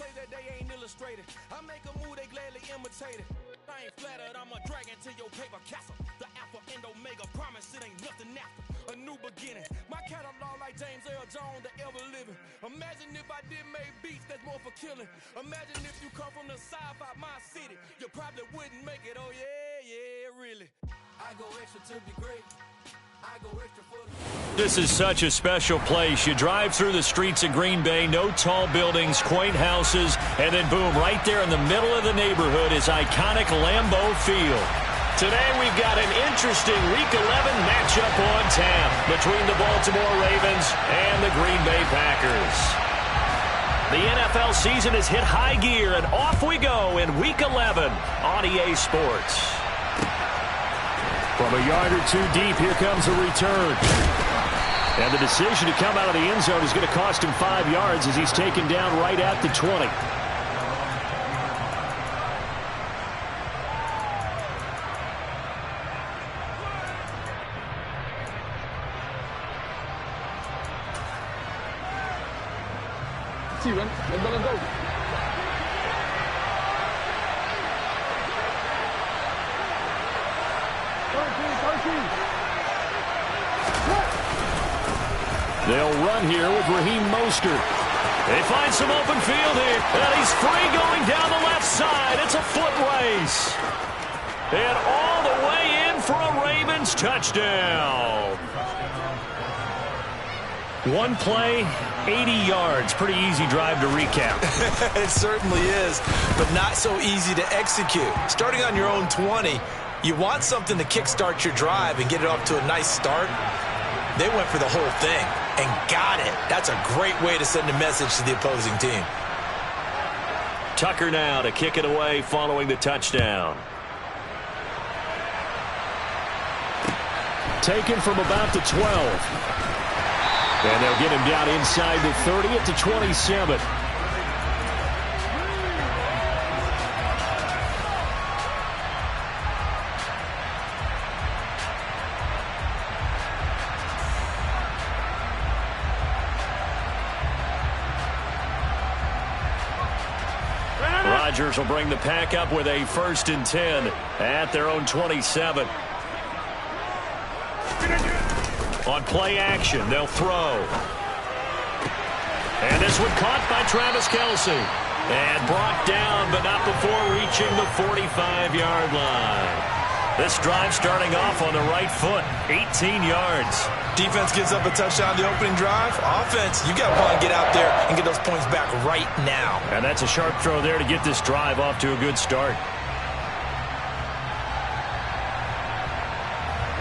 play that they ain't illustrated. I make a move, they gladly imitate it. I ain't flattered, I'm a dragon to your paper castle. The alpha and omega, promise it ain't nothing after. A new beginning. My catalog like James Earl Jones, the ever living. Imagine if I did make beats that's more for killing. Imagine if you come from the south out my city. You probably wouldn't make it, oh yeah, really. I go extra to be great. I go extra for the... This is such a special place. You drive through the streets of Green Bay, no tall buildings, quaint houses, and then boom, right there in the middle of the neighborhood is iconic Lambeau Field. Today we've got an interesting Week 11 matchup on tap between the Baltimore Ravens and the Green Bay Packers. The NFL season has hit high gear, and off we go in Week 11 on EA Sports. From a yard or two deep, here comes a return. And the decision to come out of the end zone is going to cost him 5 yards as he's taken down right at the 20. See, let's go. They'll run here with Raheem Mostert. They find some open field here, and he's free going down the left side. It's a foot race. And all the way in for a Ravens touchdown. One play, 80 yards. Pretty easy drive to recap. It certainly is, but not so easy to execute. Starting on your own 20, you want something to kickstart your drive and get it off to a nice start. They went for the whole thing and got it. That's a great way to send a message to the opposing team. Tucker now to kick it away following the touchdown. Taken from about the 12. And they'll get him down inside the 30 at the 27. Rodgers will bring the pack up with a 1st and 10 at their own 27. On play action, they'll throw. And this one caught by Travis Kelce. And brought down, but not before reaching the 45-yard line. This drive starting off on the right foot, 18 yards. Defense gives up a touchdown the opening drive. Offense, you got to want to get out there and get those points back right now. And that's a sharp throw there to get this drive off to a good start.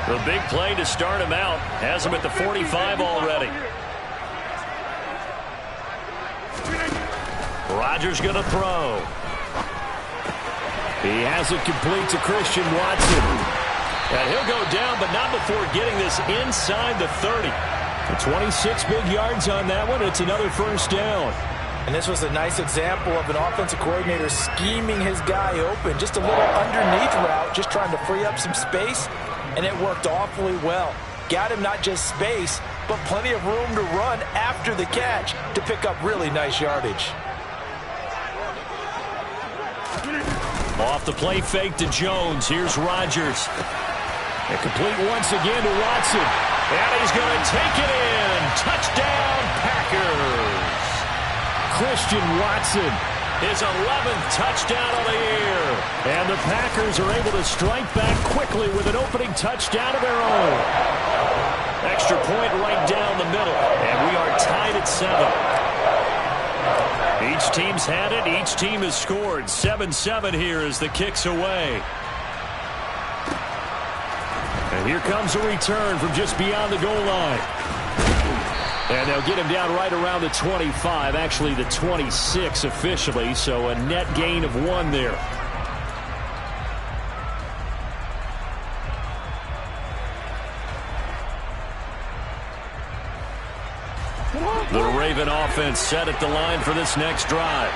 The big play to start him out has him at the 45 already. Rodgers going to throw. He has it complete to Christian Watson. And he'll go down, but not before getting this inside the 30. 26 big yards on that one. It's another 1st down. And this was a nice example of an offensive coordinator scheming his guy open. Just a little underneath route, just trying to free up some space. And it worked awfully well. Got him not just space, but plenty of room to run after the catch to pick up really nice yardage. Off the play fake to Jones. Here's Rodgers. And complete once again to Watson. And he's going to take it in. Touchdown, Packers. Christian Watson. His 11th touchdown of the year. And the Packers are able to strike back quickly with an opening touchdown of their own. Extra point right down the middle. And we are tied at 7. Each team's had it. Each team has scored. 7-7 here as the kick's away. And here comes a return from just beyond the goal line. And they'll get him down right around the 25, actually the 26 officially, so a net gain of 1 there. The Raven offense set at the line for this next drive.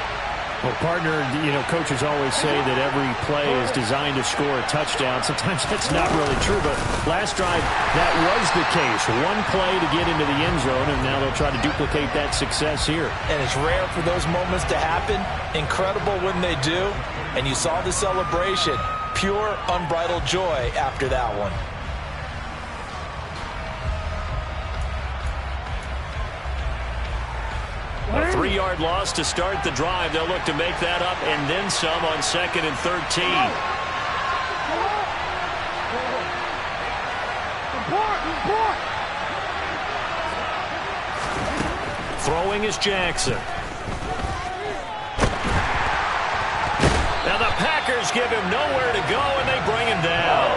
Well, partner, coaches always say that every play is designed to score a touchdown. Sometimes that's not really true, but last drive, that was the case. One play to get into the end zone, and now they'll try to duplicate that success here. And it's rare for those moments to happen. Incredible when they do. And you saw the celebration. Pure, unbridled joy after that one. A 3-yard loss to start the drive. They'll look to make that up and then some on 2nd and 13. Throwing is Jackson. Now the Packers give him nowhere to go, and they bring him down.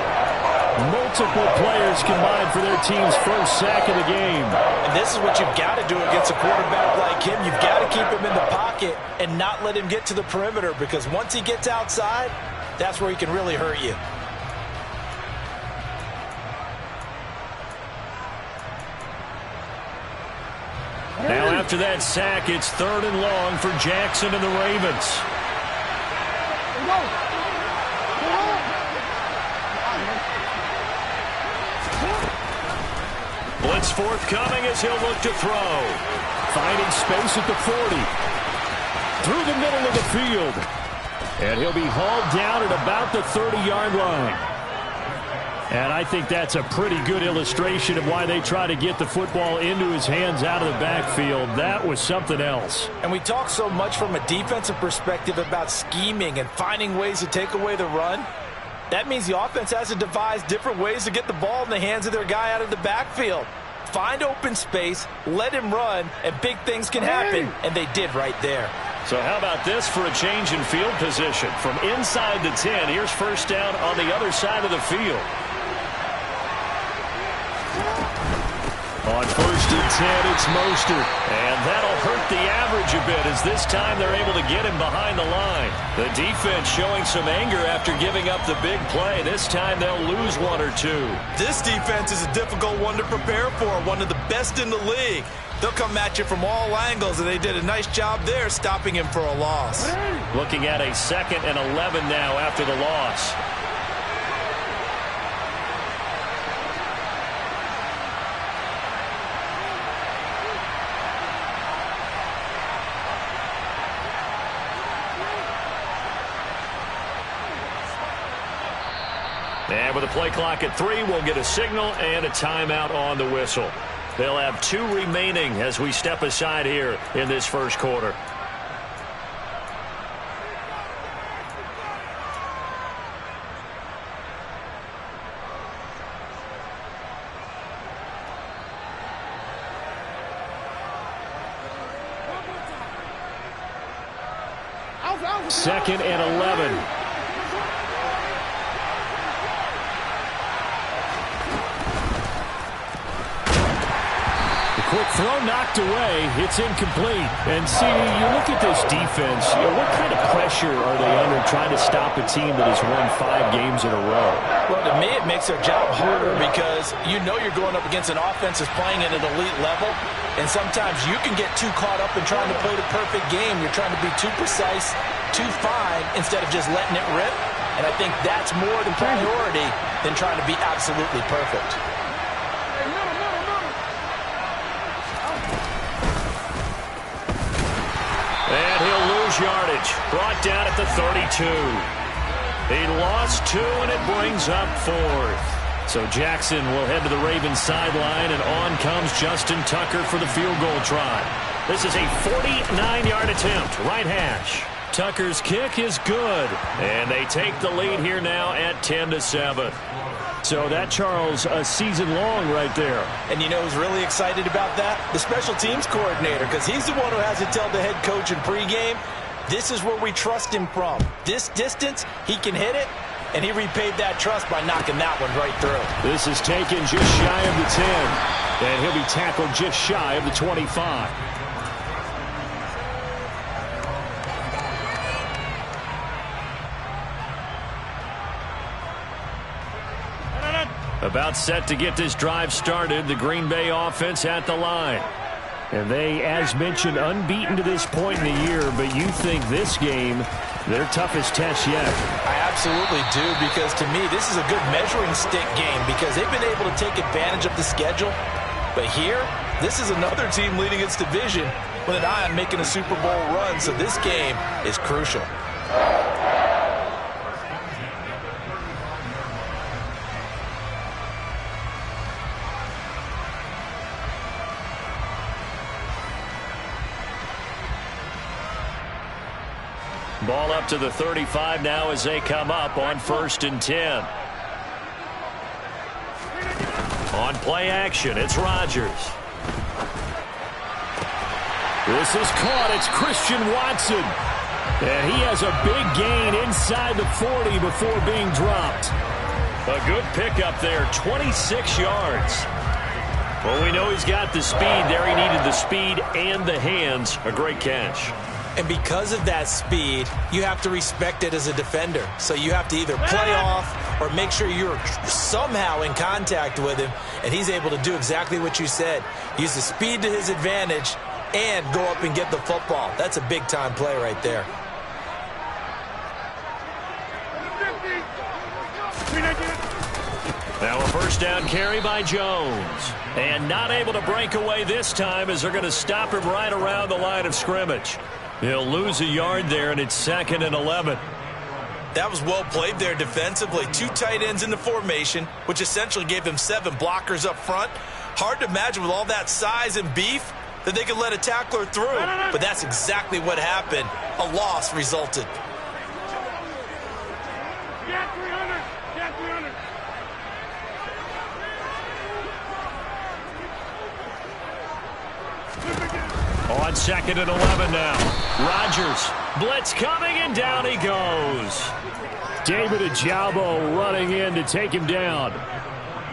Multiple players combined for their team's first sack of the game. And this is what you've got to do against a quarterback like him. You've got to keep him in the pocket and not let him get to the perimeter, because once he gets outside, that's where he can really hurt you. Now after that sack, it's 3rd and long for Jackson and the Ravens. Blitz forthcoming as he'll look to throw. Finding space at the 40. Through the middle of the field. And he'll be hauled down at about the 30-yard line. And I think that's a pretty good illustration of why they try to get the football into his hands out of the backfield. That was something else. And we talk so much from a defensive perspective about scheming and finding ways to take away the run. That means the offense has to devise different ways to get the ball in the hands of their guy out of the backfield. Find open space, let him run, and big things can happen, and they did right there. So how about this for a change in field position? From inside the 10, here's first down on the other side of the field. On 1st and 10, it's Mostert. And that'll hurt the average a bit, as this time they're able to get him behind the line. The defense showing some anger after giving up the big play. This time they'll lose 1 or 2. This defense is a difficult one to prepare for, one of the best in the league. They'll come at you from all angles, and they did a nice job there stopping him for a loss. Looking at a 2nd and 11 now after the loss. And with the play clock at 3, we'll get a signal and a timeout on the whistle. They'll have 2 remaining as we step aside here in this first quarter. Second and 11. Quick throw knocked away. It's incomplete. And see, you look at this defense, what kind of pressure are they under trying to stop a team that has won 5 games in a row? Well, to me, it makes their job harder because you're going up against an offense that's playing at an elite level. And sometimes you can get too caught up in trying to play the perfect game. You're trying to be too precise, too fine, instead of just letting it rip. And I think that's more the priority than trying to be absolutely perfect. And he'll lose yardage. Brought down at the 32. He lost 2, and it brings up 4th. So Jackson will head to the Ravens sideline, and on comes Justin Tucker for the field goal try. This is a 49-yard attempt, right hash. Tucker's kick is good, and they take the lead here now at 10-7. So that, Charles, a season long right there. And you know who's really excited about that? The special teams coordinator, because he's the one who has to tell the head coach in pregame, this is where we trust him from. This distance, he can hit it, and he repaid that trust by knocking that one right through. This is taken just shy of the 10, and he'll be tackled just shy of the 25. About set to get this drive started. The Green Bay offense at the line. And they, as mentioned, unbeaten to this point in the year, but you think this game, their toughest test yet? I absolutely do, because to me, this is a good measuring stick game because they've been able to take advantage of the schedule. But here, this is another team leading its division with an eye on making a Super Bowl run, so this game is crucial. Ball up to the 35 now as they come up on 1st and 10. On play action, it's Rodgers. This is caught. It's Christian Watson. And he has a big gain inside the 40 before being dropped. A good pickup there, 26 yards. Well, we know he's got the speed there. He needed the speed and the hands. A great catch. And because of that speed, you have to respect it as a defender. So you have to either play off or make sure you're somehow in contact with him. And he's able to do exactly what you said. Use the speed to his advantage and go up and get the football. That's a big-time play right there. Now a first down carry by Jones. And not able to break away this time as they're going to stop him right around the line of scrimmage. He'll lose a yard there, and it's 2nd and 11. That was well played there defensively. 2 tight ends in the formation, which essentially gave them 7 blockers up front. Hard to imagine with all that size and beef that they could let a tackler through. But that's exactly what happened. A loss resulted. On 2nd and 11 now. Rodgers, blitz coming, and down he goes. David Ojabo running in to take him down.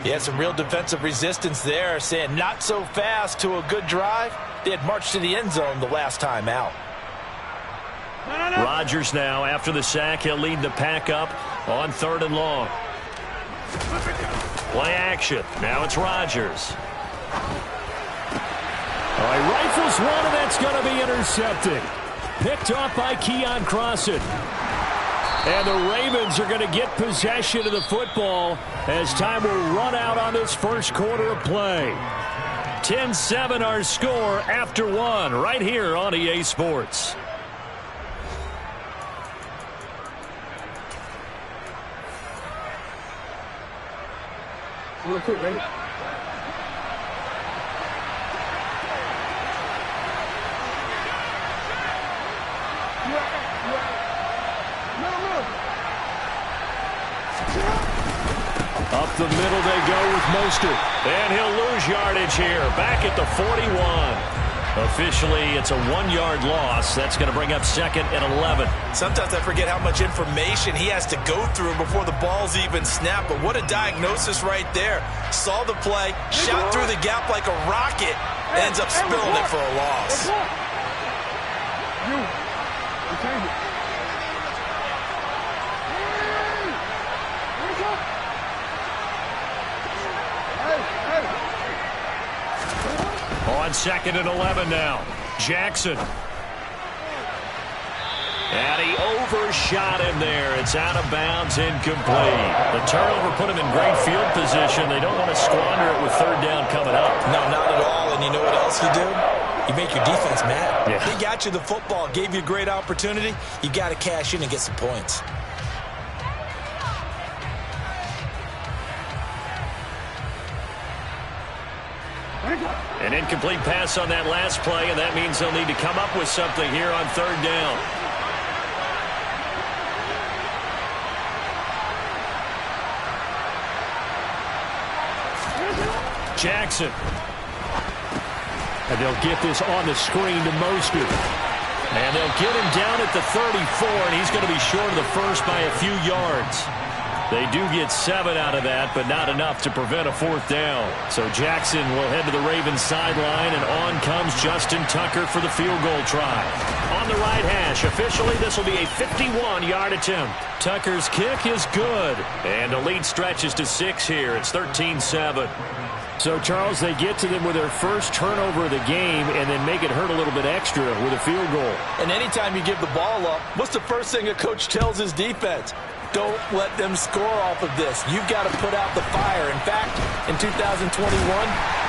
He had some real defensive resistance there, saying not so fast to a good drive. They had marched to the end zone the last time out. Rodgers now, after the sack, he'll lead the pack up on 3rd and long. Play action. Now it's Rodgers. All right, rifles one, and that's going to be intercepted. Picked off by Keon Crossan. And the Ravens are going to get possession of the football as time will run out on this first quarter of play. 10-7 our score after 1 right here on EA Sports. Real quick, baby. Up the middle they go with Mostert. And he'll lose yardage here. Back at the 41. Officially, it's a 1-yard loss. That's going to bring up 2nd and 11. Sometimes I forget how much information he has to go through before the ball's even snapped. But what a diagnosis right there. Saw the play, shot through the gap like a rocket, ends up spilling it for a loss. You change it. On 2nd and 11 now. Jackson. And he overshot him there. It's out of bounds, incomplete. The turnover put him in great field position. They don't want to squander it with 3rd down coming up. No, not at all. And you know what else you do? You make your defense mad. Yeah. They got you the football, gave you a great opportunity. You got to cash in and get some points. An incomplete pass on that last play, and that means they'll need to come up with something here on 3rd down. Jackson. And they'll get this on the screen to Mostert. And they'll get him down at the 34, and he's going to be short of the first by a few yards. They do get 7 out of that, but not enough to prevent a 4th down. So Jackson will head to the Ravens sideline, and on comes Justin Tucker for the field goal try. On the right hash, officially this will be a 51-yard attempt. Tucker's kick is good, and the lead stretches to 6 here. It's 13-7. So, Charles, they get to them with their first turnover of the game and then make it hurt a little bit extra with a field goal. And anytime you give the ball up, what's the first thing a coach tells his defense? Don't let them score off of this. You've got to put out the fire. In fact, in 2021,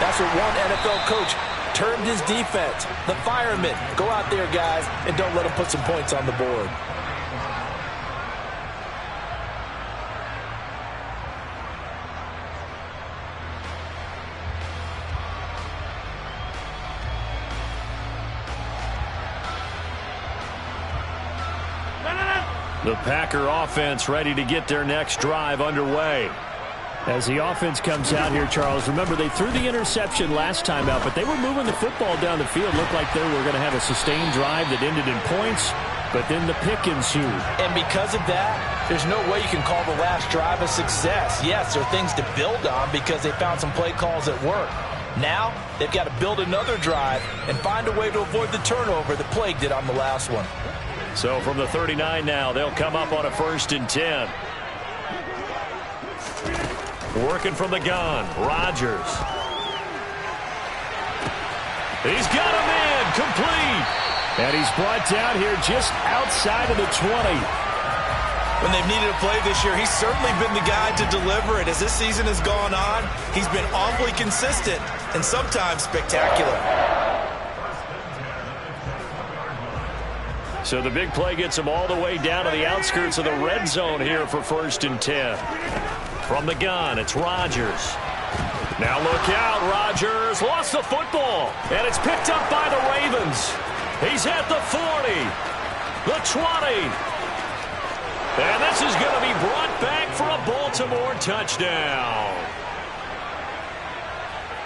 that's what one NFL coach termed his defense. The firemen. Go out there, guys, and don't let them put some points on the board. The Packer offense ready to get their next drive underway. As the offense comes out here, Charles, remember they threw the interception last time out, but they were moving the football down the field. Looked like they were going to have a sustained drive that ended in points, but then the pick ensued. And because of that, there's no way you can call the last drive a success. Yes, there are things to build on because they found some play calls that work. Now, they've got to build another drive and find a way to avoid the turnover that Plague did on the last one. So from the 39 now, they'll come up on a 1st and 10. Working from the gun, Rodgers. He's got a man, complete. And he's brought down here just outside of the 20. When they've needed a play this year, he's certainly been the guy to deliver it. As this season has gone on, he's been awfully consistent and sometimes spectacular. So the big play gets him all the way down to the outskirts of the red zone here for 1st and 10. From the gun, it's Rodgers. Now look out, Rodgers lost the football, and it's picked up by the Ravens. He's at the 40, the 20, and this is going to be brought back for a Baltimore touchdown.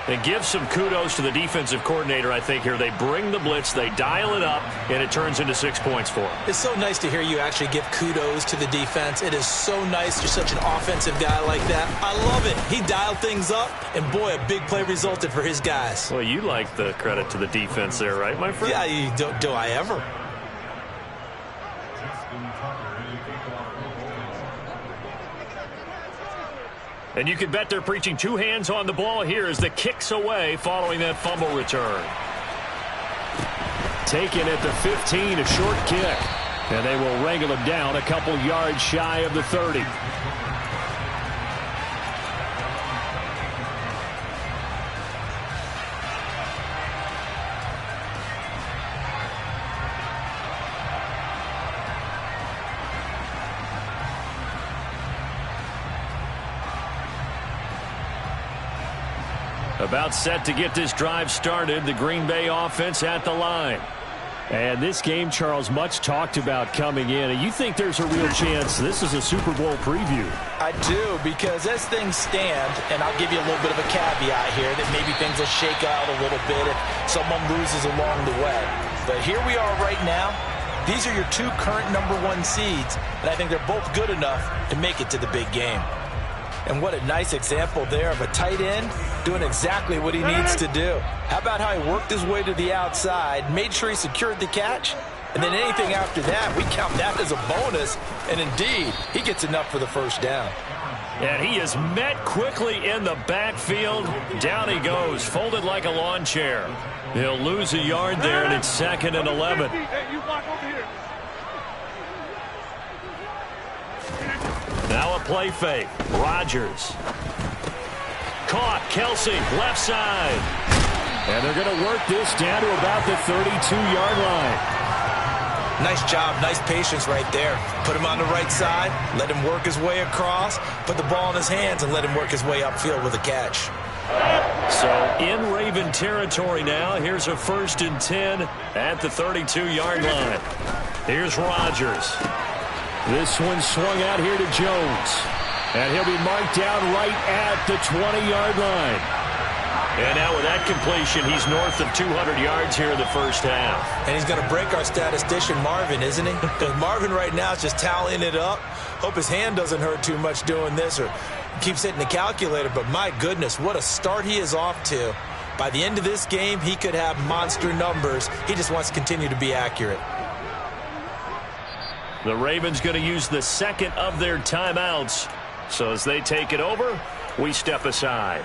And give some kudos to the defensive coordinator, I think, here. They bring the blitz, they dial it up, and it turns into 6 points for them. It's so nice to hear you actually give kudos to the defense. It is so nice. You're such an offensive guy like that. I love it. He dialed things up, and boy, a big play resulted for his guys. Well, you like the credit to the defense there, right, my friend? Yeah, do I ever? And you can bet they're preaching two hands on the ball here as the kick's away following that fumble return. Taken at the 15, a short kick. And they will wrangle him down a couple yards shy of the 30. About set to get this drive started, the Green Bay offense at the line. And this game, Charles, much talked about coming in. And you think there's a real chance this is a Super Bowl preview? I do, because as things stand, and I'll give you a little bit of a caveat here, that maybe things will shake out a little bit if someone loses along the way. But here we are right now. These are your two current #1 seeds, and I think they're both good enough to make it to the big game. And what a nice example there of a tight end doing exactly what he needs to do. How about how he worked his way to the outside, made sure he secured the catch, and then anything after that, we count that as a bonus. And indeed, he gets enough for the first down. And he is met quickly in the backfield. Down he goes, folded like a lawn chair. He'll lose a yard there, and it's 2nd and 11. Now a play fake. Rodgers. Caught. Kelsey, left side. And they're going to work this down to about the 32-yard line. Nice job. Nice patience right there. Put him on the right side. Let him work his way across. Put the ball in his hands and let him work his way upfield with a catch. So in Raven territory now. Here's a 1st and 10 at the 32-yard line. Here's Rodgers. This one swung out here to Jones. And he'll be marked down right at the 20-yard line. And now with that completion, he's north of 200 yards here in the first half. And he's going to break our statistician, Marvin, isn't he? Because Marvin right now is just tallying it up. Hope his hand doesn't hurt too much doing this or keeps hitting the calculator. But my goodness, what a start he is off to. By the end of this game, he could have monster numbers. He just wants to continue to be accurate. The Ravens going to use the second of their timeouts. So as they take it over, we step aside.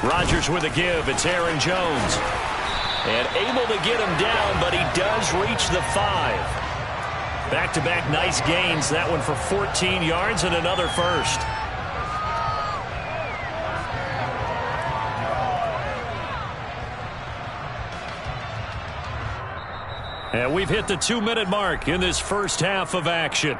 Rodgers with a give. It's Aaron Jones. And able to get him down, but he does reach the 5. Back-to-back nice gains. That one for 14 yards and another first. And we've hit the 2-minute mark in this first half of action.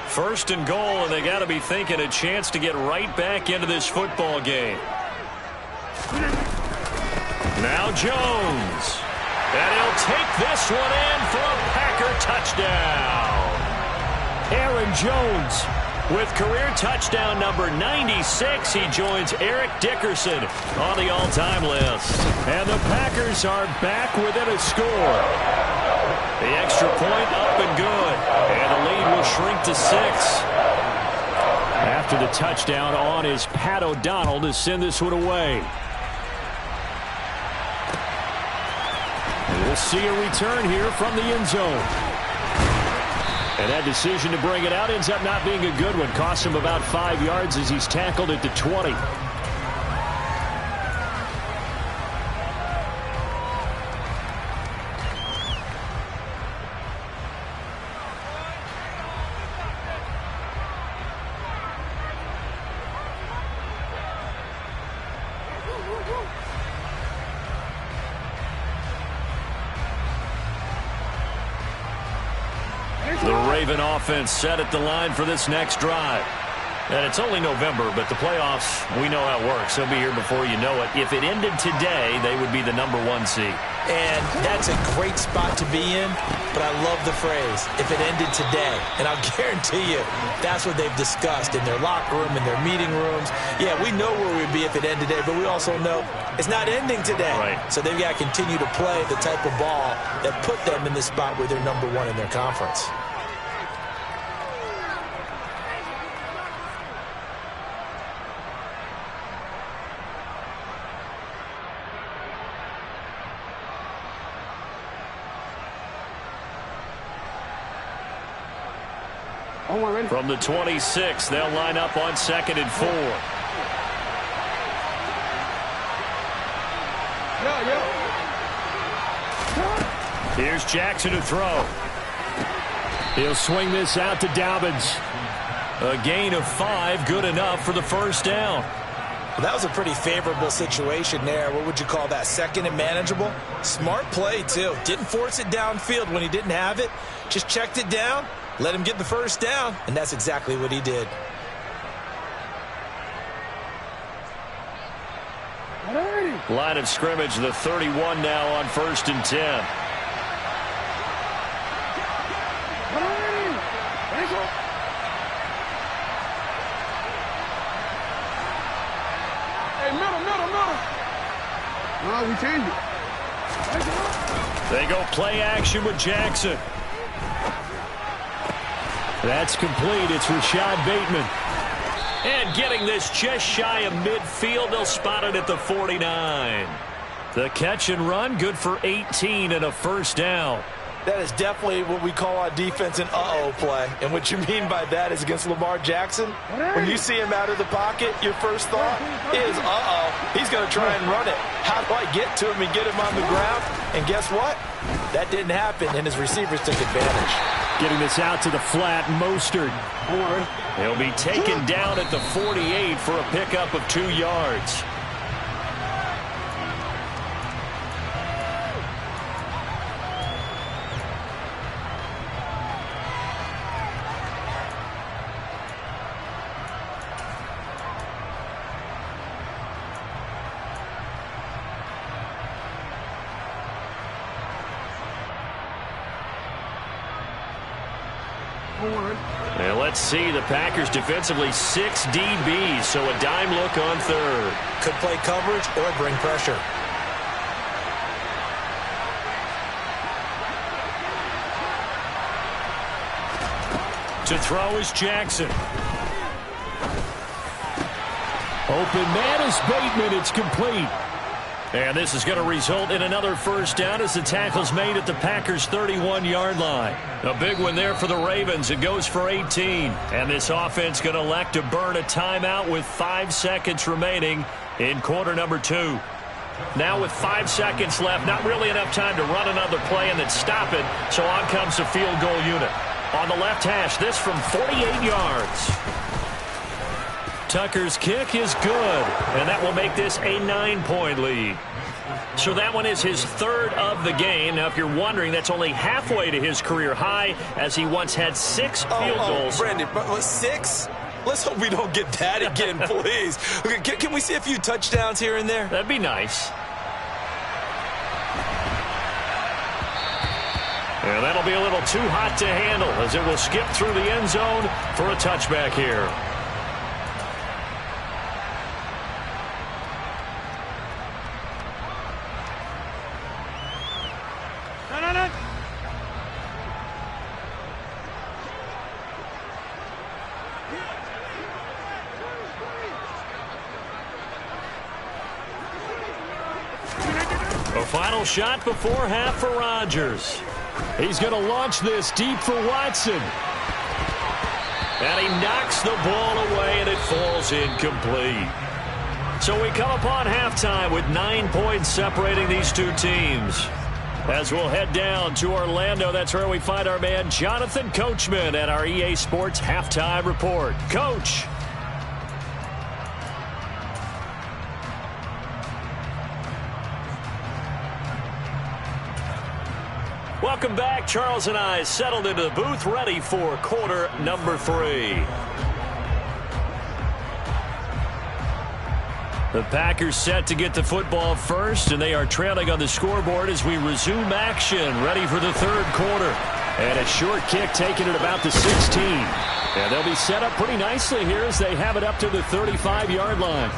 First and goal, and they got to be thinking a chance to get right back into this football game. Now Jones. And he'll take this one in for a Packer touchdown. Aaron Jones with career touchdown number 96. He joins Eric Dickerson on the all-time list. And the Packers are back within a score. The extra point up and good. And the lead will shrink to 6. After the touchdown on is Pat O'Donnell to send this one away. And we'll see a return here from the end zone. And that decision to bring it out ends up not being a good one. Cost him about 5 yards as he's tackled at the 20. The offense set at the line for this next drive. And it's only November, but the playoffs, we know how it works. They'll be here before you know it. If it ended today, they would be the number 1 seed. And that's a great spot to be in, but I love the phrase, if it ended today. And I'll guarantee you, that's what they've discussed in their locker room, in their meeting rooms. Yeah, we know where we'd be if it ended today, but we also know it's not ending today. Right. So they've got to continue to play the type of ball that put them in the spot where they're number 1 in their conference. From the 26, they'll line up on 2nd and 4. Here's Jackson to throw. He'll swing this out to Dobbins. A gain of 5, good enough for the first down. Well, that was a pretty favorable situation there. What would you call that? 2nd and manageable? Smart play, too. Didn't force it downfield when he didn't have it. Just checked it down. Let him get the first down, and that's exactly what he did. Line of scrimmage, the 31 now on 1st and 10. No, we changed it. They go play action with Jackson. That's complete. It's Rashad Bateman. And getting this just shy of midfield, they'll spot it at the 49. The catch and run, good for 18 and a first down. That is definitely what we call on defense an uh-oh play. And what you mean by that is against Lamar Jackson, when you see him out of the pocket, your first thought is, uh-oh, he's going to try and run it. How do I get to him and get him on the ground? And guess what? That didn't happen, and his receivers took advantage. Getting this out to the flat, Mostert. He'll be taken down at the 48 for a pickup of 2 yards. And let's see, the Packers defensively 6 DBs, so a dime look on 3rd. Could play coverage or bring pressure. To throw is Jackson. Open man is Bateman. It's complete. And this is going to result in another first down as the tackle's made at the Packers' 31-yard line. A big one there for the Ravens. It goes for 18. And this offense going to elect to burn a timeout with 5 seconds remaining in quarter number 2. Now with 5 seconds left, not really enough time to run another play and then stop it. So on comes the field goal unit. On the left hash, this from 48 yards. Tucker's kick is good, and that will make this a 9-point lead. So that one is his third of the game. Now, if you're wondering, that's only halfway to his career high, as he once had 6 field goals. Brandon, but 6? Let's hope we don't get that again, please. Okay, can we see a few touchdowns here and there? That'd be nice. And that'll be a little too hot to handle as it will skip through the end zone for a touchback here. A final shot before half for Rodgers. He's going to launch this deep for Watson. And he knocks the ball away, and it falls incomplete. So we come upon halftime with 9 points separating these two teams. As we'll head down to Orlando, that's where we find our man Jonathan Coachman at our EA Sports Halftime Report. Coach. Welcome back. Charles and I settled into the booth, ready for quarter number 3. The Packers set to get the football first, and they are trailing on the scoreboard as we resume action, ready for the third quarter. And a short kick taken at about the 16. And they'll be set up pretty nicely here as they have it up to the 35-yard line.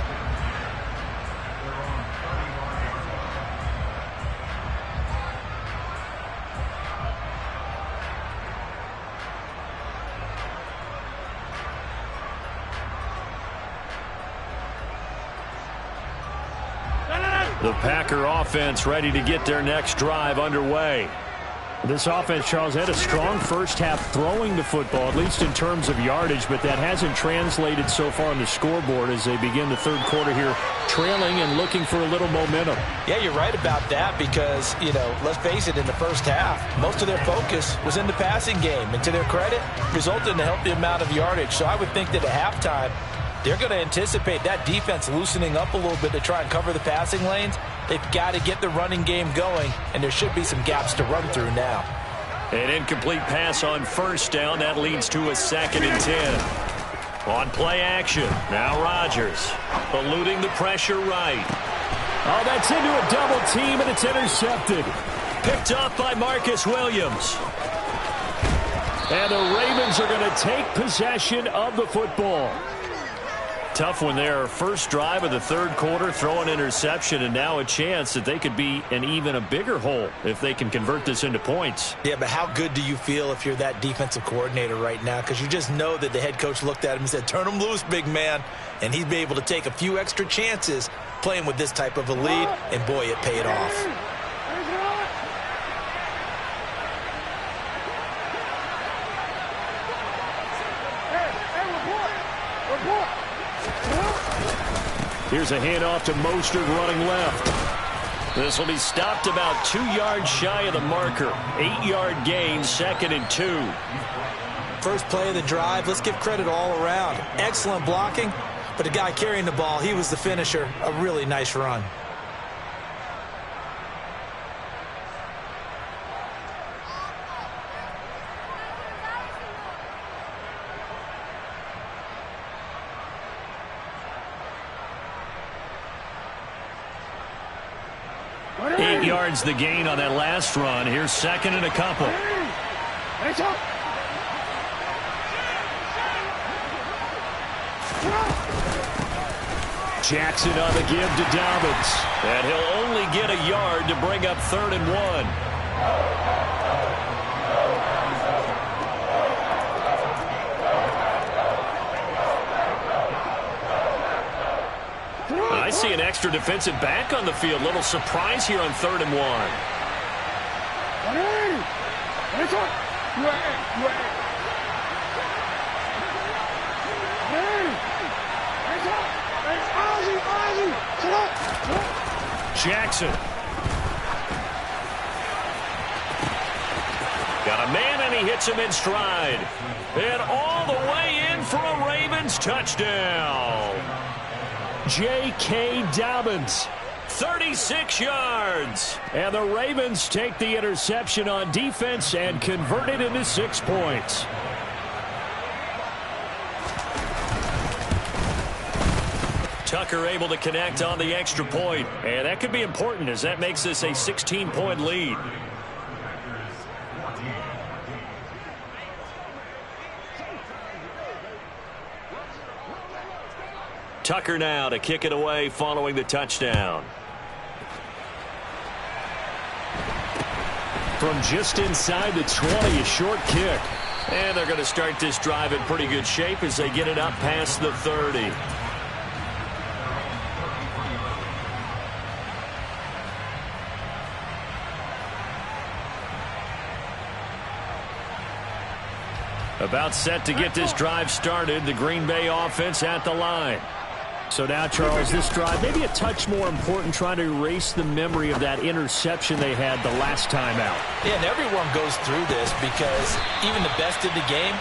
The Packer offense ready to get their next drive underway. This offense, Charles, had a strong first half throwing the football, at least in terms of yardage, but that hasn't translated so far on the scoreboard as they begin the third quarter here, trailing and looking for a little momentum. Yeah, you're right about that because, let's face it, in the first half, most of their focus was in the passing game. And to their credit, resulted in a healthy amount of yardage. So I would think that at halftime, they're going to anticipate that defense loosening up a little bit to try and cover the passing lanes. They've got to get the running game going, and there should be some gaps to run through now. An incomplete pass on first down. That leads to a 2nd and 10. On play action, now Rodgers eluding the pressure right. Oh, that's into a double team, and it's intercepted. Picked off by Marcus Williams. And the Ravens are going to take possession of the football. Tough one there. First drive of the third quarter, throw an interception, and now a chance that they could be in even a bigger hole if they can convert this into points. Yeah, but how good do you feel if you're that defensive coordinator right now? Because you just know that the head coach looked at him and said, turn him loose, big man. And he's been able to take a few extra chances playing with this type of a lead, and boy, it paid off. Here's a handoff to Mostert running left. This will be stopped about 2 yards shy of the marker. 8-yard gain, 2nd and 2. First play of the drive, let's give credit all around. Excellent blocking, but the guy carrying the ball, he was the finisher. A really nice run. Yards the gain on that last run. Here's 2nd and a couple. Jackson on the give to Dobbins. And he'll only get a yard to bring up 3rd and 1. see an extra defensive back on the field. Little surprise here on 3rd and 1. Jackson. Got a man, and he hits him in stride. And all the way in for a Ravens touchdown. J.K. Dobbins, 36 yards. And the Ravens take the interception on defense and convert it into 6 points. Tucker able to connect on the extra point. And that could be important as that makes this a 16-point lead. Tucker now to kick it away following the touchdown. From just inside the 20, a short kick. And they're going to start this drive in pretty good shape as they get it up past the 30. About set to get this drive started. The Green Bay offense at the line. So now, Charles, this drive maybe a touch more important, trying to erase the memory of that interception they had the last time out. Yeah, and everyone goes through this because even the best of the game,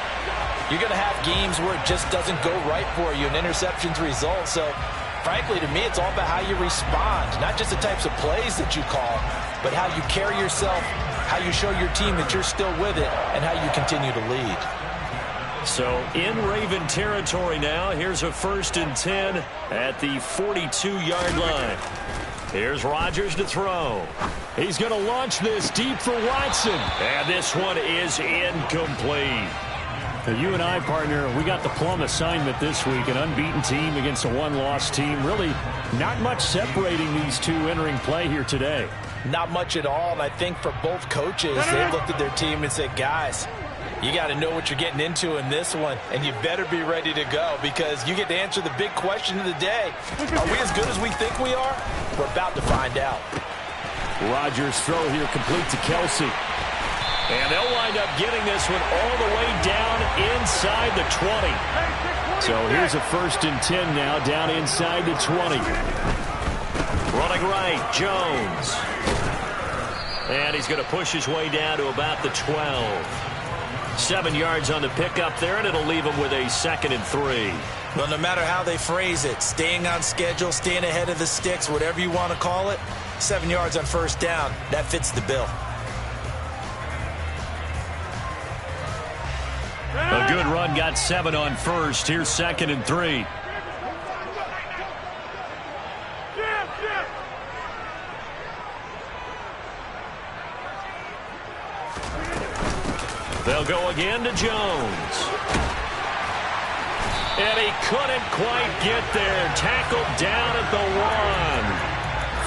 you're going to have games where it just doesn't go right for you, and interceptions result. So, frankly, to me, it's all about how you respond, not just the types of plays that you call, but how you carry yourself, how you show your team that you're still with it, and how you continue to lead. So in Raven territory now. Here's a 1st and 10 at the 42-yard line. Here's Rodgers to throw. He's going to launch this deep for Watson. And this one is incomplete. Now, you and I, partner, we got the plum assignment this week. An unbeaten team against a one-loss team. Really not much separating these two entering play here today. Not much at all, and I think for both coaches, they've looked at their team and said, guys, you got to know what you're getting into in this one, and you better be ready to go because you get to answer the big question of the day. Are we as good as we think we are? We're about to find out. Rodgers' throw here complete to Kelsey. And they'll wind up getting this one all the way down inside the 20. So here's a 1st and 10 now down inside the 20. Running right, Jones. And he's going to push his way down to about the 12. 7 yards on the pickup there, and it'll leave him with a 2nd and 3. Well, no matter how they phrase it, staying on schedule, staying ahead of the sticks, whatever you want to call it, 7 yards on 1st down, that fits the bill. A good run, got 7 on 1st. Here's 2nd and 3. They'll go again to Jones. And he couldn't quite get there. Tackled down at the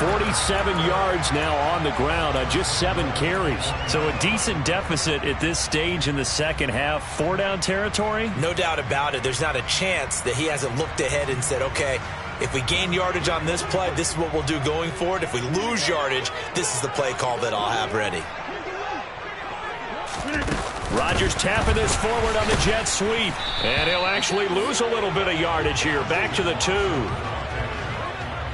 1. 47 yards now on the ground on just 7 carries. So a decent deficit at this stage in the second half. 4 down territory? No doubt about it. There's not a chance that he hasn't looked ahead and said, okay, if we gain yardage on this play, this is what we'll do going forward. If we lose yardage, this is the play call that I'll have ready. Rodgers tapping this forward on the jet sweep. And he'll actually lose a little bit of yardage here. Back to the 2.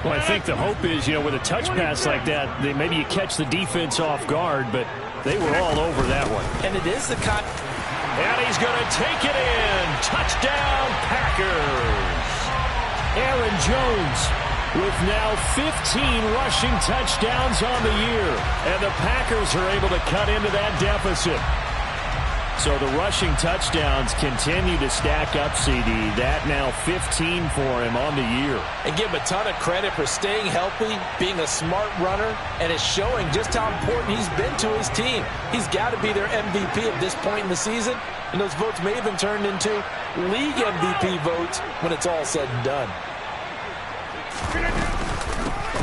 Well, I think the hope is, with a touch pass like that, maybe you catch the defense off guard, but they were all over that one. And it is the kind. And he's going to take it in. Touchdown, Packers. Aaron Jones with now 15 rushing touchdowns on the year. And the Packers are able to cut into that deficit. So the rushing touchdowns continue to stack up, CD. That now 15 for him on the year. And give him a ton of credit for staying healthy, being a smart runner, and it's showing just how important he's been to his team. He's got to be their MVP at this point in the season, and those votes may have been turned into league MVP votes when it's all said and done.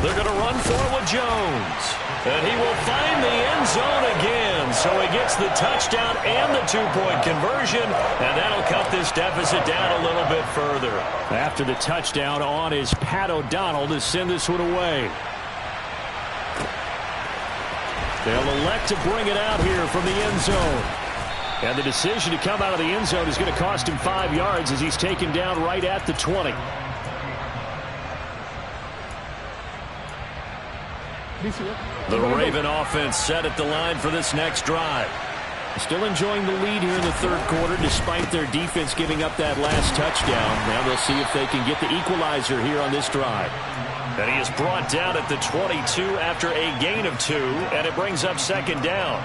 They're going to run for it with Jones. And he will find the end zone again. So he gets the touchdown and the two-point conversion, and that'll cut this deficit down a little bit further. After the touchdown on is Pat O'Donnell to send this one away. They'll elect to bring it out here from the end zone. And the decision to come out of the end zone is going to cost him 5 yards as he's taken down right at the 20. The Raven offense set at the line for this next drive. Still enjoying the lead here in the third quarter despite their defense giving up that last touchdown. Now they'll see if they can get the equalizer here on this drive. And he is brought down at the 22 after a gain of 2, and it brings up second down.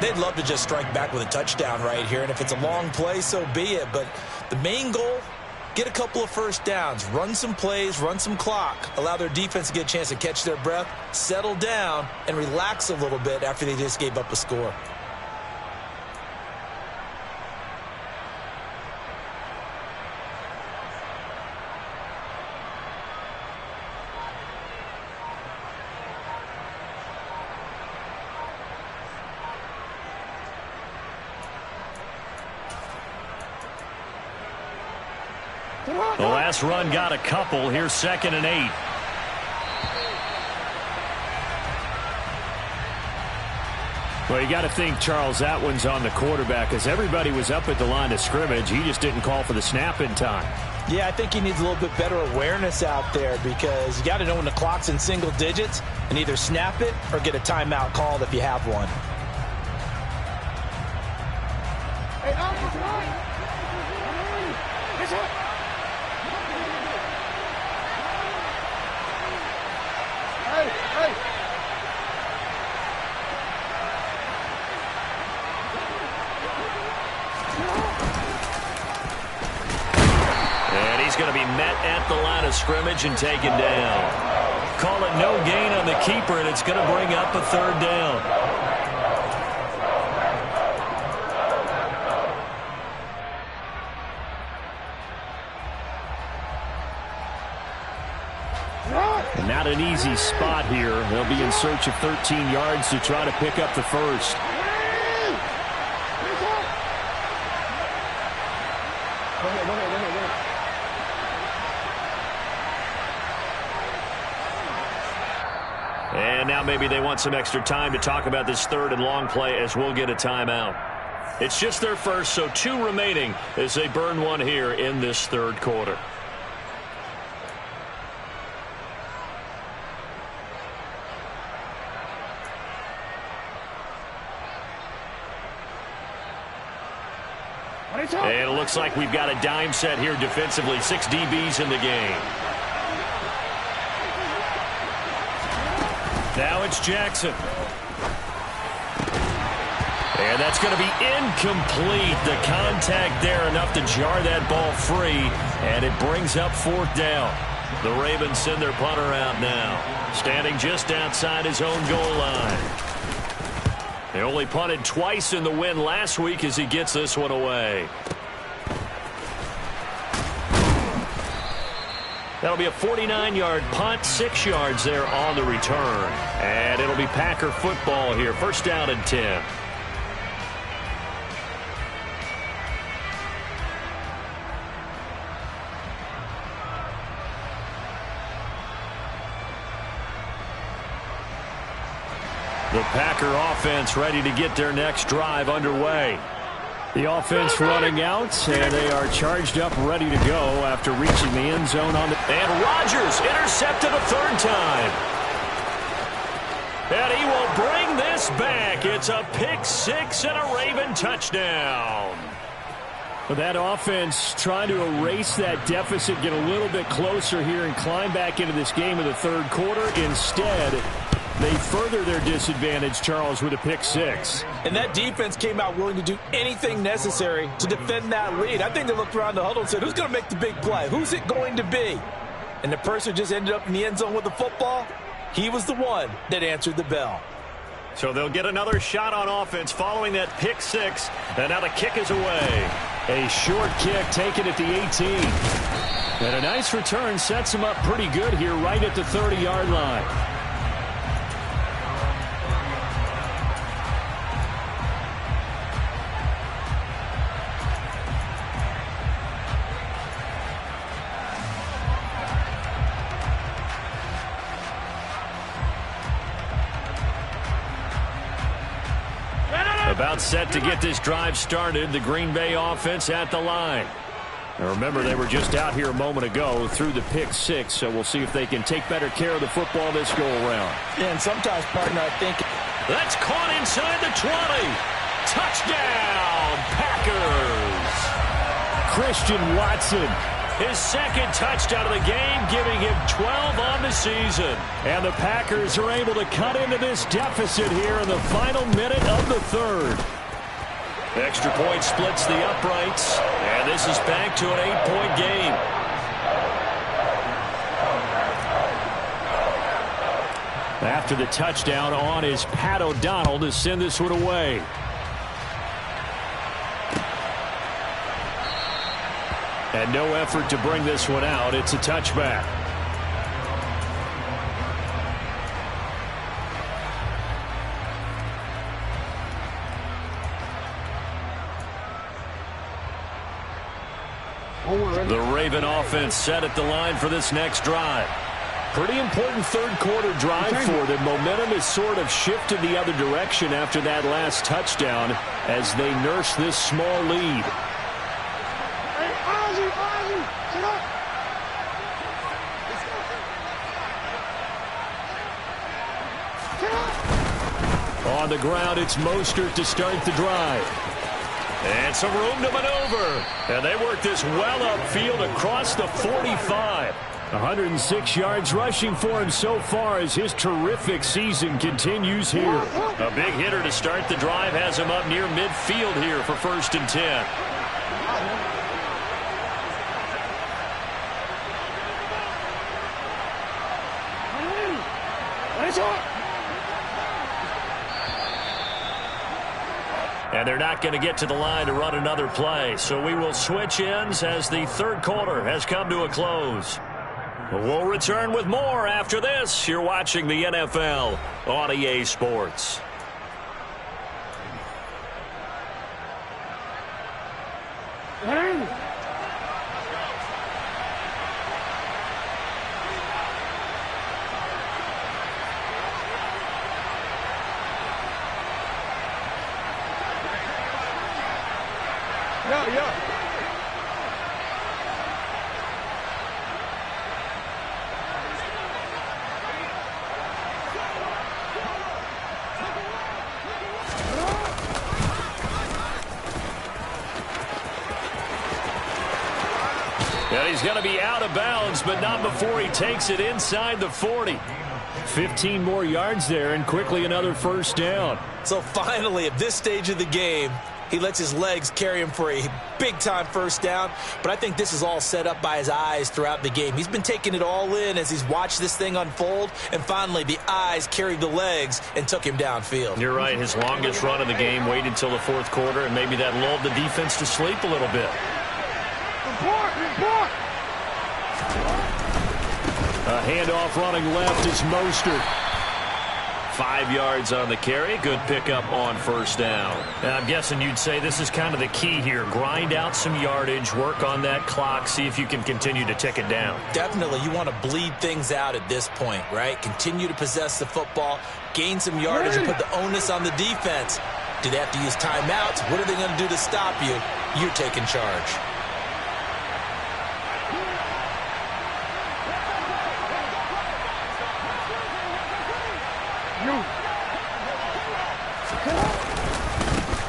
They'd love to just strike back with a touchdown right here, and if it's a long play, so be it. But the main goal, get a couple of first downs, run some plays, run some clock, allow their defense to get a chance to catch their breath, settle down, and relax a little bit after they just gave up a score. The last run got a couple. Here's 2nd and 8. Well, you got to think, Charles, that one's on the quarterback as everybody was up at the line of scrimmage. He just didn't call for the snap in time. Yeah, I think he needs a little bit better awareness out there because you got to know when the clock's in single digits and either snap it or get a timeout called if you have one. He's going to be met at the line of scrimmage and taken down. Call it no gain on the keeper, and it's going to bring up a third down. And not an easy spot here. They'll be in search of 13 yards to try to pick up the first. And now maybe they want some extra time to talk about this third and long play as we'll get a timeout. It's just their first, so 2 remaining as they burn one here in this third quarter. And it looks like we've got a dime set here defensively. 6 DBs in the game. Now it's Jackson. And that's going to be incomplete. The contact there enough to jar that ball free. And it brings up 4th down. The Ravens send their punter out now. Standing just outside his own goal line. They only punted twice in the win last week as he gets this one away. That'll be a 49-yard punt, 6 yards there on the return. And it'll be Packer football here. 1st down and 10. The Packer offense ready to get their next drive underway. The offense running out, and they are charged up, ready to go after reaching the end zone on the... And Rodgers intercepted a 3rd time. And he will bring this back. It's a pick 6 and a Raven touchdown. But that offense trying to erase that deficit, get a little bit closer here, and climb back into this game in the third quarter. Instead, they further their disadvantage, Charles, with a pick 6. And that defense came out willing to do anything necessary to defend that lead. I think they looked around the huddle and said, who's going to make the big play? Who's it going to be? And the person just ended up in the end zone with the football. He was the one that answered the bell. So they'll get another shot on offense following that pick 6. And now the kick is away. A short kick taken at the 18. And a nice return sets him up pretty good here right at the 30-yard line. timeout set to get this drive started. The Green Bay offense at the line. Now remember, they were just out here a moment ago through the pick six, so we'll see if they can take better care of the football this go-around. Yeah, and sometimes, partner, I think... That's caught inside the 20. Touchdown, Packers. Christian Watson, his second touchdown of the game, giving him 12 on the season. And the Packers are able to cut into this deficit here in the final minute of the third. Extra point splits the uprights, and this is back to an 8-point game. After the touchdown on is Pat O'Donnell to send this one away. And no effort to bring this one out. It's a touchback. The Raven offense set at the line for this next drive. Pretty important third-quarter drive for them. Momentum has sort of shifted the other direction after that last touchdown as they nurse this small lead. On the ground, it's Mostert to start the drive. And some room to maneuver. And they work this well upfield across the 45. 106 yards rushing for him so far as his terrific season continues here. A big hitter to start the drive has him up near midfield here for 1st and 10. And they're not going to get to the line to run another play. So we will switch ends as the third quarter has come to a close. We'll return with more after this. You're watching the NFL on EA Sports. And he's going to be out of bounds, but not before he takes it inside the 40. 15 more yards there, and quickly another first down. So finally, at this stage of the game, he lets his legs carry him for a big-time first down. But I think this is all set up by his eyes throughout the game. He's been taking it all in as he's watched this thing unfold. And finally, the eyes carried the legs and took him downfield. You're right. His longest run of the game waited until the fourth quarter, and maybe that lulled the defense to sleep a little bit. A handoff running left is Mostert. 5 yards on the carry. Good pickup on first down. And I'm guessing you'd say this is kind of the key here. Grind out some yardage, work on that clock, see if you can continue to tick it down. Definitely. You want to bleed things out at this point, right? Continue to possess the football, gain some yardage, and put the onus on the defense. Do they have to use timeouts? What are they going to do to stop you? You're taking charge.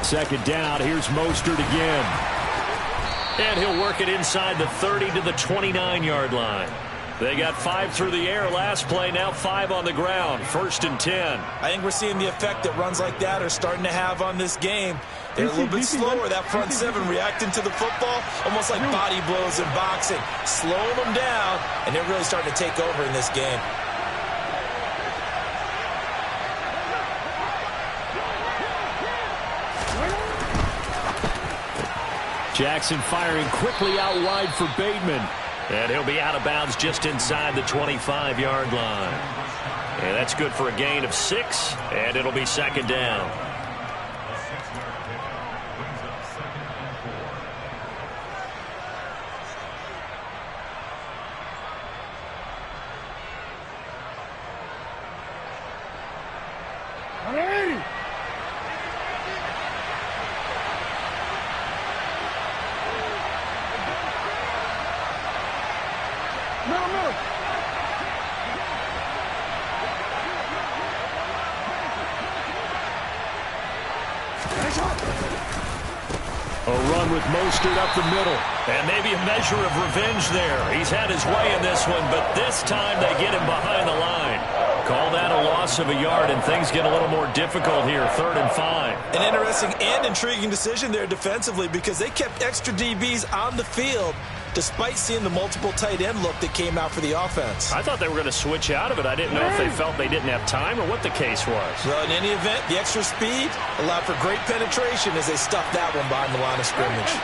Second down, here's Mostert again. And he'll work it inside the 30 to the 29-yard line. They got 5 through the air last play, now 5 on the ground. 1st and 10. I think we're seeing the effect that runs like that are starting to have on this game. They're a little bit slower, that front seven reacting to the football, almost like body blows in boxing. Slowing them down, and they're really starting to take over in this game. Jackson firing quickly out wide for Bateman. And he'll be out of bounds just inside the 25-yard line. And that's good for a gain of 6, and it'll be second down. Middle. A run with Mostert up the middle. And maybe a measure of revenge there. He's had his way in this one, but this time they get him behind the line. Call that a loss of a yard, and things get a little more difficult here, 3rd and 5. An interesting and intriguing decision there defensively because they kept extra DBs on the field despite seeing the multiple tight end look that came out for the offense. I thought they were going to switch out of it. I didn't know if they felt they didn't have time or what the case was. Well, in any event, the extra speed allowed for great penetration as they stuffed that one behind the line of scrimmage.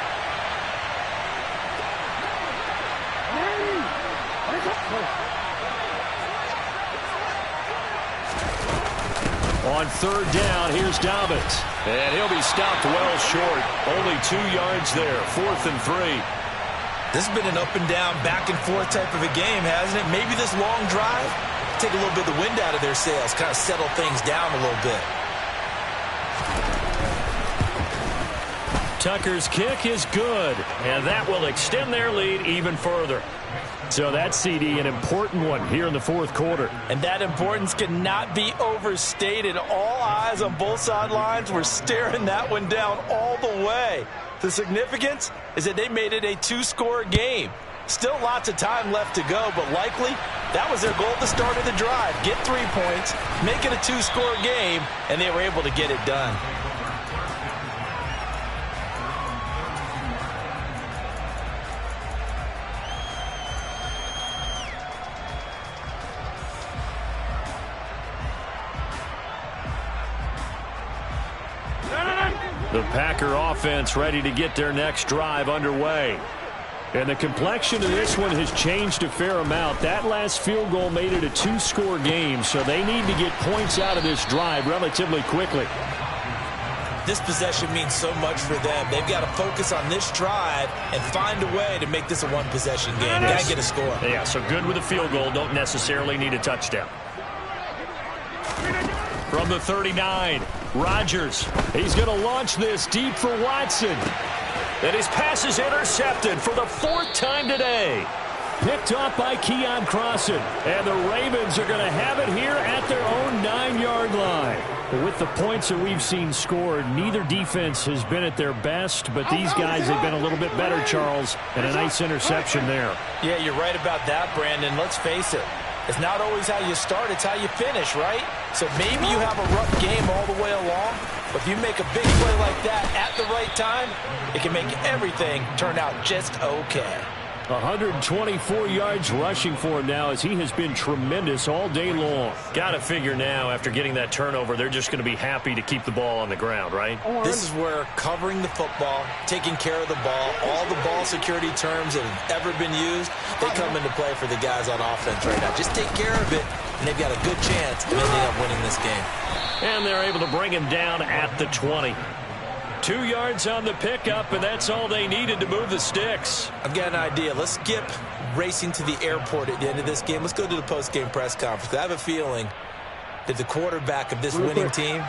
On 3rd down, here's Dobbins. And he'll be stopped well short. Only 2 yards there, 4th and 3. This has been an up-and-down, back-and-forth type of a game, hasn't it? Maybe this long drive, take a little bit of the wind out of their sails, kind of settle things down a little bit. Tucker's kick is good, and that will extend their lead even further. So that's, CD, an important one here in the 4th quarter. And that importance cannot be overstated. All eyes on both sidelines were staring that one down all the way. The significance is that they made it a 2-score game. Still lots of time left to go, but likely that was their goal at the start of the drive. Get 3 points, make it a 2-score game, and they were able to get it done. The Packer offense ready to get their next drive underway. And the complexion of this one has changed a fair amount. That last field goal made it a 2-score game, so they need to get points out of this drive relatively quickly. This possession means so much for them. They've got to focus on this drive and find a way to make this a 1-possession game. Got to get a score. Yeah, so good with a field goal. Don't necessarily need a touchdown. From the 39, Rodgers. He's going to launch this deep for Watson. And his pass is intercepted for the 4th time today. Picked off by Keon Crossan. And the Ravens are going to have it here at their own 9-yard line. With the points that we've seen scored, neither defense has been at their best, but these guys have been a little bit better, Charles, and a nice interception there. Yeah, you're right about that, Brandon. Let's face it. It's not always how you start, it's how you finish, right? So maybe you have a rough game all the way along, but if you make a big play like that at the right time, it can make everything turn out just okay. 124 yards rushing for him now as he has been tremendous all day long. Got to figure now after getting that turnover, they're just going to be happy to keep the ball on the ground, right? This is where covering the football, taking care of the ball, all the ball security terms that have ever been used, they come into play for the guys on offense right now. Just take care of it, and they've got a good chance of ending up winning this game. And they're able to bring him down at the 20. 2 yards on the pickup, and that's all they needed to move the sticks. I've got an idea. Let's skip racing to the airport at the end of this game. Let's go to the post-game press conference. I have a feeling that the quarterback of this winning team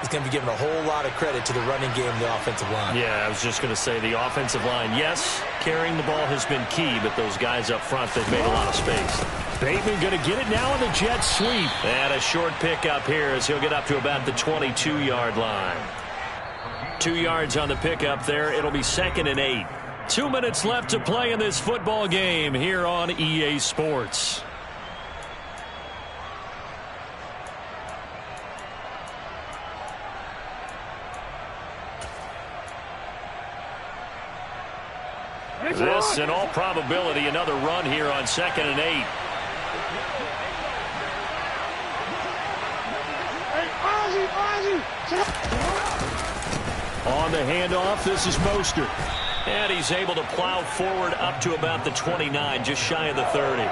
is going to be given a whole lot of credit to the running game and the offensive line. Yeah, I was just going to say the offensive line, yes, carrying the ball has been key, but those guys up front, they've made a lot of space. Bateman going to get it now on the jet sweep. And a short pickup here as he'll get up to about the 22-yard line. 2 yards on the pickup there. It'll be 2nd and 8. 2 minutes left to play in this football game here on EA Sports. This, in all probability, another run here on 2nd and 8. On the handoff, this is Mostert. And he's able to plow forward up to about the 29, just shy of the 30.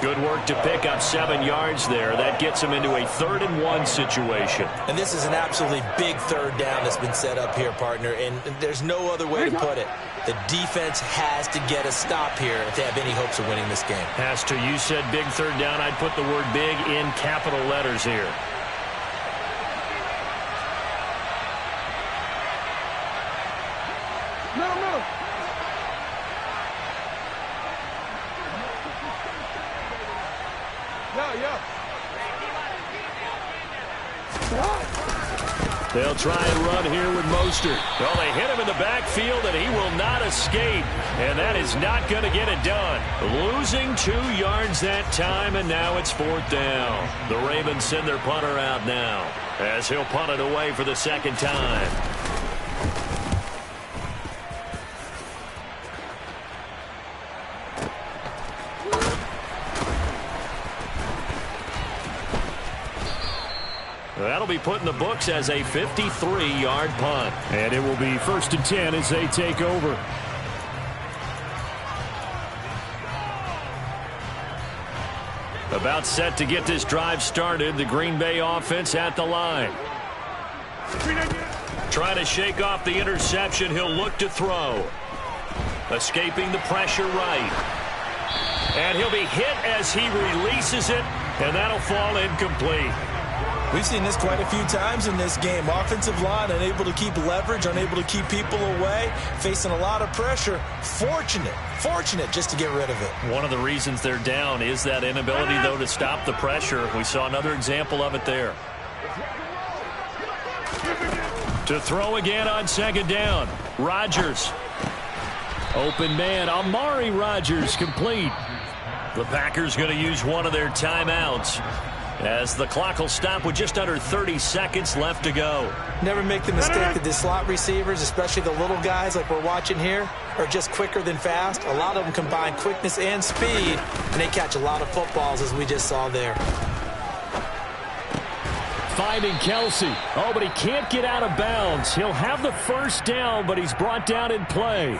Good work to pick up 7 yards there. That gets him into a 3rd and 1 situation. And this is an absolutely big 3rd down that's been set up here, partner, and there's no other way to put it. The defense has to get a stop here if they have any hopes of winning this game. Has to. You said big 3rd down. I'd put the word big in capital letters here. They'll try and run here with Mostert. Well, they hit him in the backfield, and he will not escape. And that is not going to get it done. Losing 2 yards that time, and now it's 4th down. The Ravens send their punter out now as he'll punt it away for the 2nd time. That'll be put in the books as a 53-yard punt. And it will be 1st and 10 as they take over. About set to get this drive started. The Green Bay offense at the line. Trying to shake off the interception. He'll look to throw. Escaping the pressure right. And he'll be hit as he releases it, and that'll fall incomplete. We've seen this quite a few times in this game. Offensive line unable to keep leverage, unable to keep people away, facing a lot of pressure. Fortunate just to get rid of it. One of the reasons they're down is that inability, though, to stop the pressure. We saw another example of it there. To throw again on 2nd down. Rodgers. Open man. Amari Rodgers complete. The Packers going to use one of their timeouts, as the clock will stop with just under 30 seconds left to go. Never make the mistake that the slot receivers, especially the little guys like we're watching here, are just quicker than fast. A lot of them combine quickness and speed, and they catch a lot of footballs, as we just saw there. Finding Kelsey. Oh, but he can't get out of bounds. He'll have the 1st down, but he's brought down in play.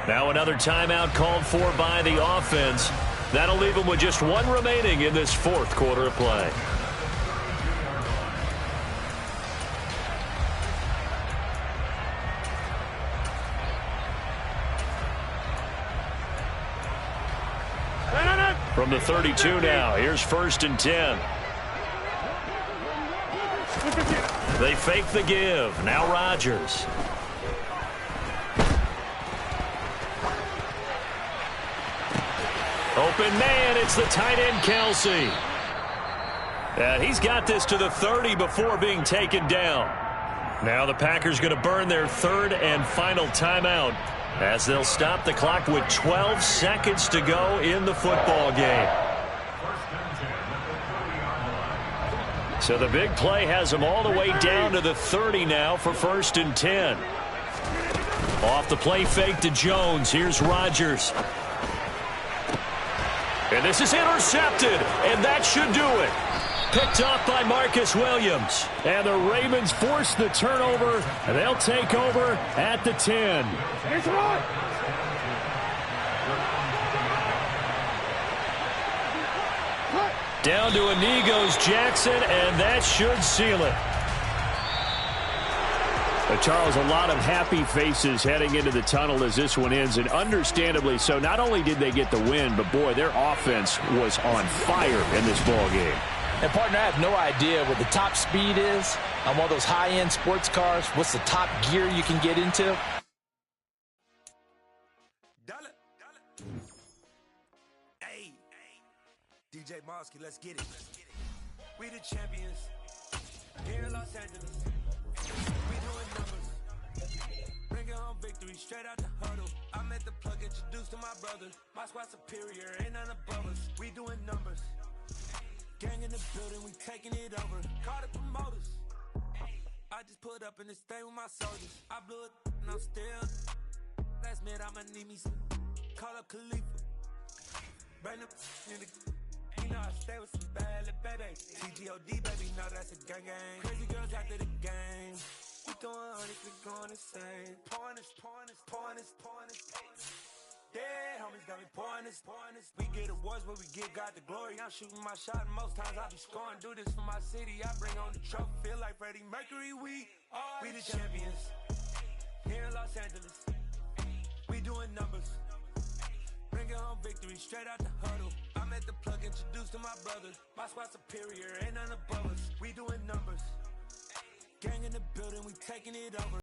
Now another timeout called for by the offense. That'll leave him with just 1 remaining in this 4th quarter of play. From the 32 now, here's 1st and 10. They fake the give. Now Rodgers. Open man, it's the tight end, Kelsey. And he's got this to the 30 before being taken down. Now the Packers going to burn their 3rd and final timeout, as they'll stop the clock with 12 seconds to go in the football game. So the big play has them all the way down to the 30 now for 1st and 10. Off the play fake to Jones. Here's Rodgers. And this is intercepted, and that should do it. Picked off by Marcus Williams. And the Ravens force the turnover, and they'll take over at the 10. Down to Anigos Jackson, and that should seal it. Charles, a lot of happy faces heading into the tunnel as this one ends, and understandably so. Not only did they get the win, but, boy, their offense was on fire in this ball game. And, partner, I have no idea what the top speed is on one of those high-end sports cars. What's the top gear you can get into? Hey, DJ Mosky, let's get it. We the champions here in Los Angeles. We doing numbers. Bringing home victory straight out the huddle. I'm at the plug, introduced to my brother. My squad superior, ain't none above us. We doing numbers. Gang in the building, we taking it over. Call the promoters. I just put up in this thing with my soldiers. I blew it and I'm still. Last minute I'ma need me some. Call up Khalifa. Bring them in the. You know I stay with some bad little baby. TGOD baby, know that's a gang gang. Crazy girls after the game. We throwing honey, we going insane. Pouring this. Yeah, homies got me pouring this. We get awards, but we give God the glory. I'm shooting my shot, and most times I be scoring. Do this for my city, I bring on the trophy. Feel like Freddie Mercury, we the champions here in Los Angeles. We doing numbers. Bringing home victory straight out the huddle. I'm at the plug, introduced to my brother. My squad superior, ain't none above us. We doing numbers. Gang in the building, we taking it over.